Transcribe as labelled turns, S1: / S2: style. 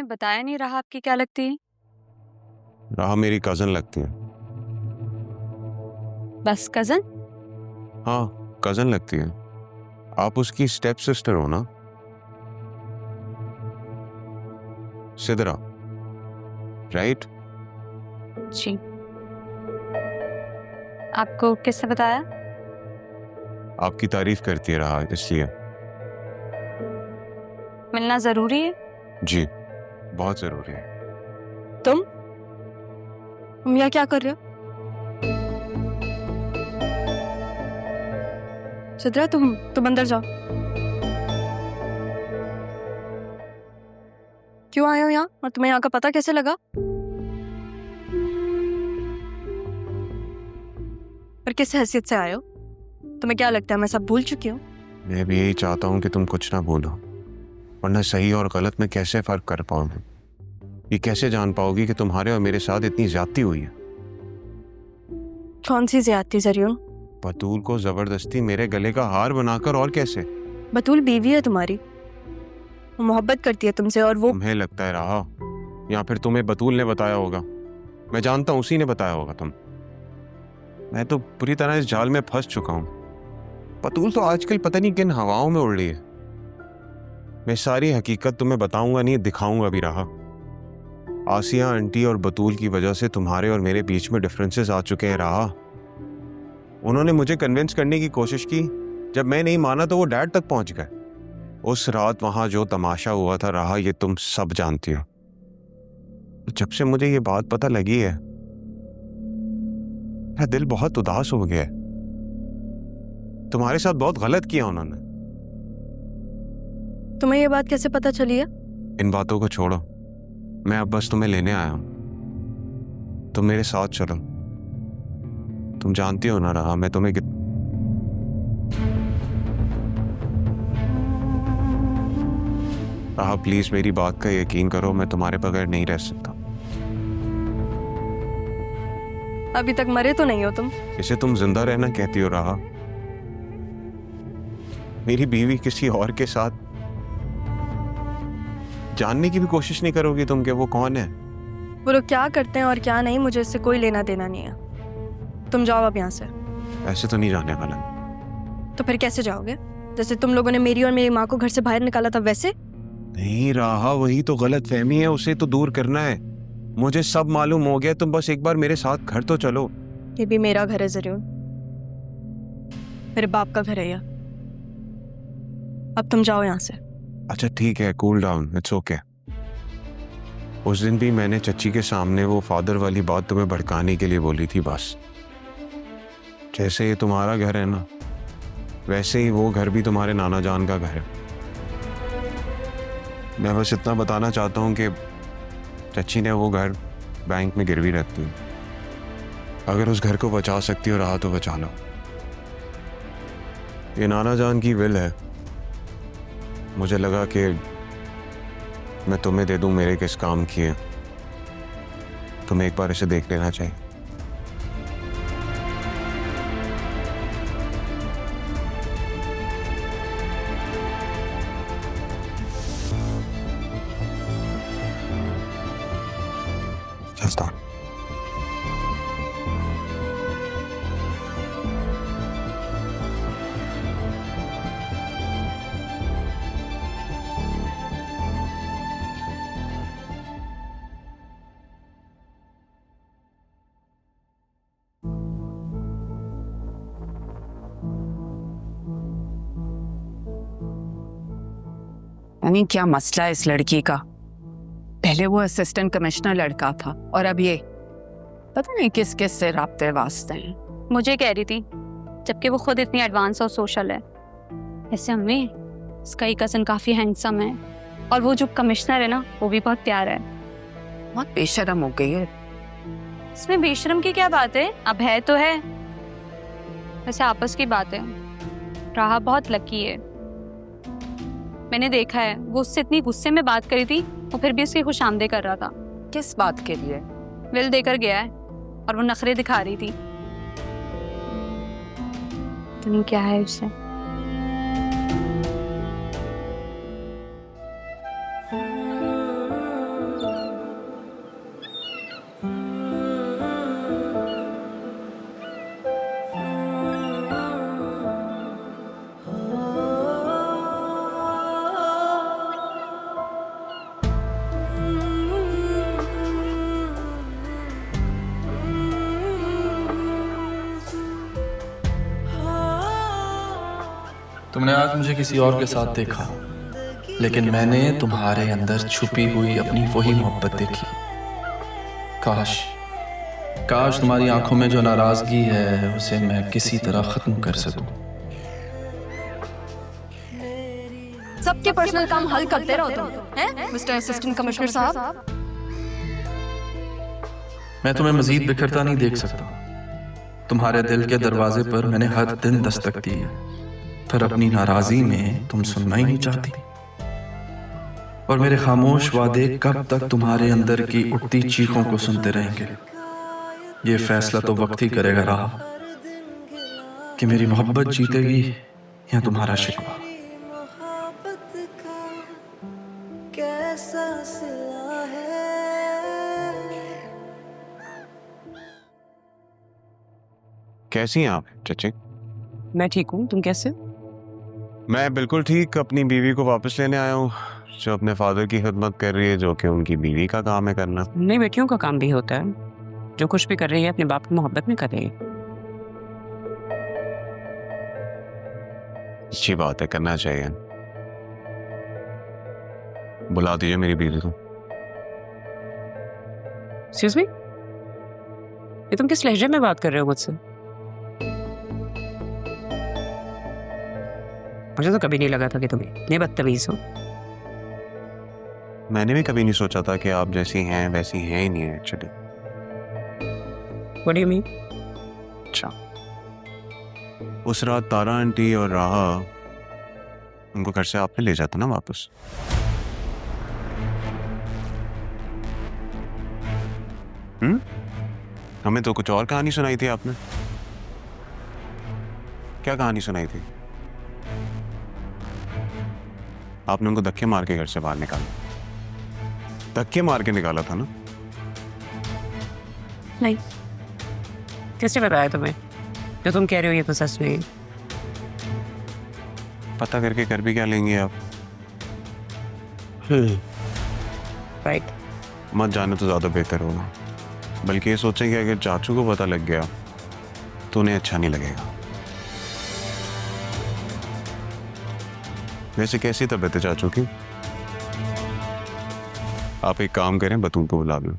S1: बताया नहीं रहा आपकी क्या लगती है?
S2: राह मेरी कजन लगती है।
S1: बस कजन?
S2: हाँ, कजन लगती है। आप उसकी स्टेप सिस्टर हो ना? सिदरा, राइट?
S1: जी। आपको किसने बताया?
S2: आपकी तारीफ करती है राह, इसलिए।
S1: मिलना जरूरी है?
S2: जी, बहुत जरूरी है।
S3: तुम यहाँ क्या कर रहे हो? सिद्रा, तुम अंदर जाओ। क्यों आए हो यहाँ और तुम्हें यहाँ का पता कैसे लगा? और किस हैसियत से आए हो? तुम्हें क्या लगता है मैं सब भूल चुकी हूँ?
S2: मैं भी यही चाहता हूँ कि तुम कुछ ना भूलो, वरना सही और गलत में कैसे फर्क कर पाओगे? ये कैसे जान पाओगी कि तुम्हारे और मेरे साथ इतनी ज्यादती हुई है?
S3: कौन सी ज्यादती जरियो?
S2: बतूल को जबरदस्ती मेरे गले का हार बनाकर, और कैसे?
S3: बतूल बीवी है तुम्हारी, वो मोहब्बत करती है तुमसे और वो।
S2: तुम्हें लगता है रहा, या फिर तुम्हें बतूल ने बताया होगा? मैं जानता हूं उसी ने बताया होगा। मैं तो पूरी तरह इस जाल में फंस चुका हूं। बतूल तो आजकल पता नहीं किन हवाओं में उड़ रही है। मैं सारी हकीकत तुम्हें बताऊंगा नहीं, दिखाऊंगा भी रहा। आसिया आंटी और बतूल की वजह से तुम्हारे और मेरे बीच में डिफरेंसेस आ चुके हैं रहा। उन्होंने मुझे कन्विंस करने की कोशिश की, जब मैं नहीं माना तो वो डैड तक पहुंच गए। उस रात वहां जो तमाशा हुआ था रहा, ये तुम सब जानती हो। जब से मुझे ये बात पता लगी है, मेरा दिल बहुत उदास हो गया है। तुम्हारे साथ बहुत गलत किया उन्होंने।
S3: तुम्हें ये बात कैसे पता चली है?
S2: इन बातों को छोड़ो, मैं अब बस तुम्हें लेने आया हूं। तुम मेरे साथ चलो। तुम जानती हो ना रहा, मैं तुम्हें रहा, प्लीज मेरी बात का यकीन करो, मैं तुम्हारे बगैर नहीं रह सकता।
S3: अभी तक मरे तो नहीं हो तुम?
S2: इसे तुम जिंदा रहना कहती हो रहा? मेरी बीवी किसी और के साथ, जानने की भी कोशिश नहीं करोगी तुम कि वो कौन है?
S3: वो लोग क्या करते हैं और क्या नहीं, मुझे इससे कोई लेना देना नहीं है। तुम जाओ अब यहाँ से।
S2: ऐसे तो नहीं जाने वाला।
S3: तो फिर कैसे जाओगे? जैसे तुम लोगों ने मेरी और मेरी माँ को घर से बाहर निकाला था वैसे?
S2: नहीं रहा, वही तो गलत फहमी है, उसे तो दूर करना है। मुझे सब मालूम हो गया, तुम बस एक बार मेरे साथ घर तो चलो।
S3: ये भी मेरा घर है जरूर, मेरे बाप का घर है यह। अब तुम जाओ यहाँ से।
S2: अच्छा ठीक है, कूल डाउन, इट्स ओके। उस दिन भी मैंने चच्ची के सामने वो फादर वाली बात तुम्हें भड़काने के लिए बोली थी बस। जैसे ये तुम्हारा घर है ना, वैसे ही वो घर भी तुम्हारे नाना जान का घर है। मैं बस इतना बताना चाहता हूँ कि चच्ची ने वो घर बैंक में गिरवी रखती है। अगर उस घर को बचा सकती हो रहा तो बचा लो। ये नाना जान की विल है। मुझे लगा कि मैं तुम्हें दे दूं मेरे किस काम की है। तुम्हें एक बार इसे देख लेना चाहिए। चलता हूं।
S4: यानी क्या मसला है इस लड़की का? पहले वो असिस्टेंट कमिश्नर लड़का था और अब ये पता नहीं किस किस से राब्ते वास्ते हैं।
S1: मुझे कह रही थी, जबकि वो खुद इतनी एडवांस और सोशल है। ऐसे अम्मी, इसका ही कजन काफी हैंडसम है और वो जो कमिश्नर है ना, वो भी बहुत प्यारा है।
S4: बहुत बेशर्म हो गई है।
S1: इसमें बेशर्म की क्या बात है? अब है तो है। वैसे आपस की बात है, राहा बहुत लकी है। मैंने देखा है, वो उससे इतनी गुस्से में बात करी थी, वो फिर भी उसकी खुशामदीद कर रहा था।
S4: किस बात के लिए?
S1: विल देकर गया है और वो नखरे दिखा रही थी। तुम क्या है उससे?
S5: तुमने आज मुझे किसी और के साथ देखा, लेकिन मैंने तुम्हारे अंदर छुपी हुई अपनी वही मोहब्बत देखी। काश काश तुम्हारी आंखों में जो नाराजगी है उसे मैं किसी तरह खत्म कर सकूं।
S3: सबके पर्सनल काम हल करते रहो तुम, हैं मिस्टर असिस्टेंट कमिश्नर साहब।
S5: मैं तुम्हें मजीद बिखरता नहीं देख सकता। तुम्हारे दिल के दरवाजे पर मैंने हर दिन दस्तक दी है, पर अपनी नाराजगी में तुम सुनना ही नहीं चाहती। और मेरे खामोश वादे कब तक तुम्हारे अंदर की उठती चीखों को सुनते रहेंगे? ये फैसला तो वक्त ही करेगा रहा कि मेरी मोहब्बत जीतेगी या तुम्हारा शिकवा।
S2: कैसी हैं आप चचे?
S6: मैं ठीक हूँ, तुम कैसे?
S2: मैं बिल्कुल ठीक। अपनी बीवी को वापस लेने आया हूँ, जो अपने फादर की खिदमत कर रही है, जो कि उनकी बीवी का काम है करना।
S6: नई बेटियों का काम भी होता है, जो कुछ भी कर रही है अपने बाप की मोहब्बत में कर रही है।
S2: अच्छी बात है, करना चाहिए। बुला दीजिए मेरी बीवी को।
S6: एक्सक्यूज मी, ये तुम किस लहजे में बात कर रहे हो मुझसे? मुझे तो कभी नहीं लगा था कि तुम इतने बदतमीज हो।
S2: मैंने भी कभी नहीं सोचा था कि आप जैसी हैं वैसी हैं ही नहीं है actually.
S6: What do you mean?
S2: अच्छा, उस रात तारा आंटी और राहा, उनको घर से आपने ले जाता ना वापस। हमें तो कुछ और कहानी सुनाई थी आपने। क्या कहानी सुनाई थी? आपने उनको धक्के मार के घर से बाहर निकाला। धक्के मार के निकाला था ना?
S6: नहीं, किसने बताया तुम्हें? जो तुम कह रहे हो ये तो सच नहीं।
S2: पता करके कर भी क्या लेंगे आप?
S6: राइट।
S2: मत जाने तो ज्यादा बेहतर होगा। बल्कि ये सोचें कि अगर चाचू को पता लग गया तो उन्हें अच्छा नहीं लगेगा। वैसे कैसी तबीयत है चाचू की? आप एक काम करें, बतूल को बुला लो।